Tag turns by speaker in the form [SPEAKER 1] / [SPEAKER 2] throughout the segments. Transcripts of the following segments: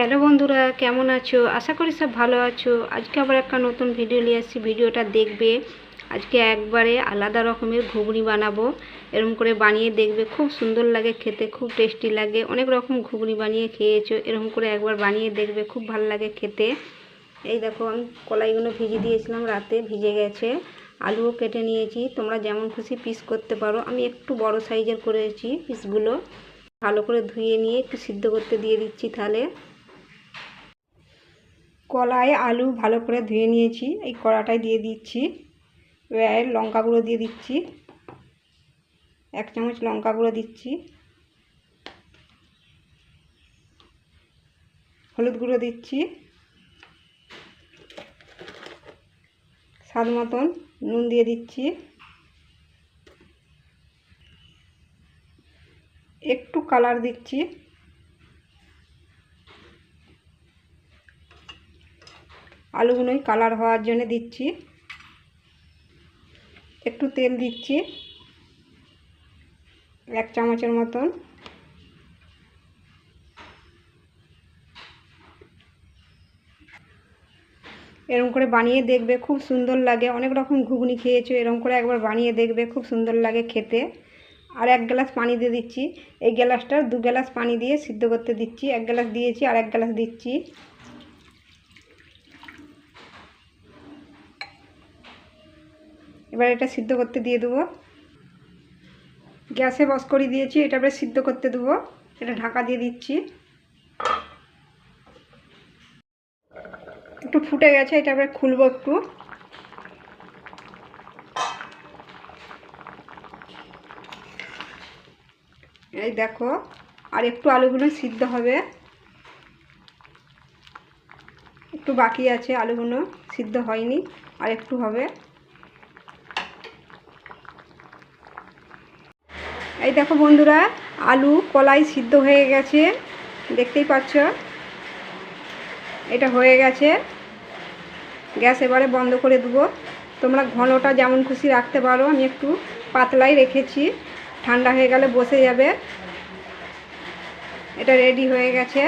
[SPEAKER 1] Hello বন্ধুরা, কেমন আছো? আশা করি সব ভালো আছো। আজকে আবার একটা নতুন ভিডিও নিয়ে আসছি। ভিডিওটা দেখবে। আজকে একবারে আলাদা রকমের ঘুগনি বানাবো। এরকম করে বানিয়ে দেখবে, খুব সুন্দর লাগে খেতে, খুব টেস্টি লাগে। অনেক রকম ঘুগনি বানিয়ে খেয়েছো, এরকম করে একবার বানিয়ে দেখবে, খুব ভালো লাগে খেতে। এই দেখো, আমি কলাইগুলো ভিজিয়ে দিয়েছিলাম, রাতে ভিজে গেছে। আলুও কেটে নিয়েছি, তোমরা যেমন খুশি পিস করতে পারো। আমি একটু বড় সাইজের করেছি পিসগুলো। ভালো করে ধুয়ে নিয়ে একটু সিদ্ধ করতে দিয়ে দিচ্ছি। তাহলে কলাই আলু ভালো করে ধুয়ে নিয়েছি, এই কড়াটায় দিয়ে দিচ্ছি। এর লঙ্কা গুঁড়ো দিয়ে দিচ্ছি, 1 চামচ লঙ্কা গুঁড়ো দিচ্ছি, হলুদ গুঁড়ো দিচ্ছি, স্বাদ মতন নুন দিয়ে দিচ্ছি, একটু কালার দিচ্ছি, আলুগুলোই কালার হওয়ার জন্য দিচ্ছি, একটু তেল দিচ্ছি 1 চামচের মতন। এরকম করে বানিয়ে দেখবে, খুব সুন্দর লাগে। অনেক রকম ঘুগনি খেয়েছো, এরকম করে একবার বানিয়ে দেখবে, খুব সুন্দর লাগে খেতে। আর 1 গ্লাস পানি দিয়ে দিচ্ছি। এই গ্লাসটা 2 গ্লাস পানি দিয়ে সিদ্ধ করতে দিচ্ছি। 1 গ্লাস দিয়েছি, আর 1 গ্লাস দিচ্ছি। এবার এটা সিদ্ধ করতে দিয়ে দেবো। গ্যাসে বস করে দিয়েছি, এটা এবার সিদ্ধ করতে দেবো। এটা ঢাকা দিয়ে দিচ্ছি। একটু ফুটে গেছে, এটা এবার খুলবো একটু। এই দেখো, আর একটু আলুগুলো সিদ্ধ হবে, একটু বাকি আছে, আলুগুলো সিদ্ধ হয়নি, আর একটু হবে। এই দেখো বন্ধুরা, আলু কলাই সিদ্ধ হয়ে গেছে, দেখতেই পাচ্ছ। এটা হয়ে গেছে। গ্যাস এবারে বন্ধ করে দেবো। তোমরা ঘনটা যেমন খুশি রাখতে পারো, আমি একটু পাতলাই রেখেছি, ঠান্ডা হয়ে গেলে বসে যাবে। এটা রেডি হয়ে গেছে।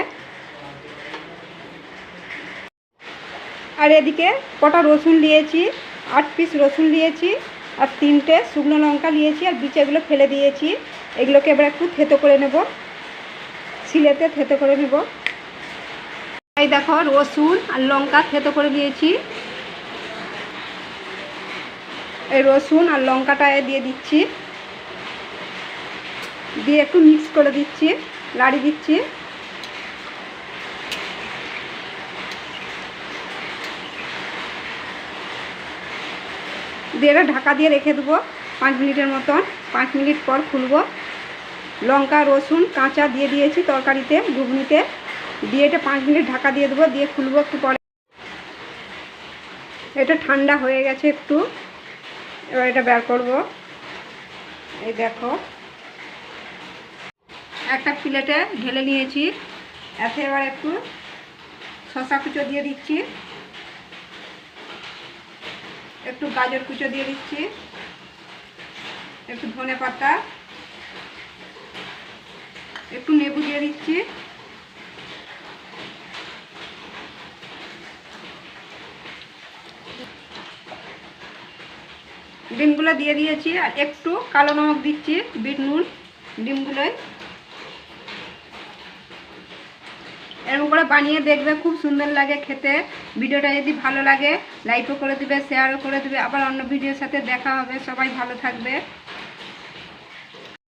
[SPEAKER 1] আর এদিকে কটা রসুন নিয়েছি, 8 পিস রসুন নিয়েছি, আর 3টে শুকনো লঙ্কা নিয়েছি, আর বিচেগুলো ফেলে দিয়েছি। এগুলোকে এবার একটু থেতো করে নেব, শিলেতে থেতো করে নেব। এই দেখো, রসুন আর লঙ্কা থেতো করে দিয়েছি। এই রসুন আর লঙ্কাটা দিয়ে দিচ্ছি, দিয়ে একটু মিক্স করে দিচ্ছি, লাড়ি দিচ্ছি। দিয়ে এটা ঢাকা দিয়ে রেখে দেবো 5 মিনিটের মতন। 5 মিনিট পর খুলবো। লঙ্কা রসুন কাঁচা দিয়ে দিয়েছি তরকারিতে, ঘুগনিতে দিয়ে এটা 5 মিনিট ঢাকা দিয়ে দেবো, দিয়ে খুলবো একটু পরে। এটা ঠান্ডা হয়ে গেছে একটু, এবার এটা বের করব। এই দেখো, একটা প্লেটে ঢেলে নিয়েছি। এতে এবার একটু শসা কুচো দিয়ে দিচ্ছি, একটু গাজর কুচো দিয়ে দিচ্ছি, একটু ধনে পাতা, একটু লেবু দিয়ে দিচ্ছি। ডিমগুলো দিয়ে দিয়েছি, আর একটু কালো নমক দিচ্ছি, বিট নুন ডিমগুলোয়। এরকম করে বানিয়ে দেখবে, খুব সুন্দর লাগে খেতে। ভিডিওটা যদি ভালো লাগে লাইকও করে দিবে, শেয়ারও করে দিবে। আবার অন্য ভিডিওর সাথে দেখা হবে। সবাই ভালো থাকবে।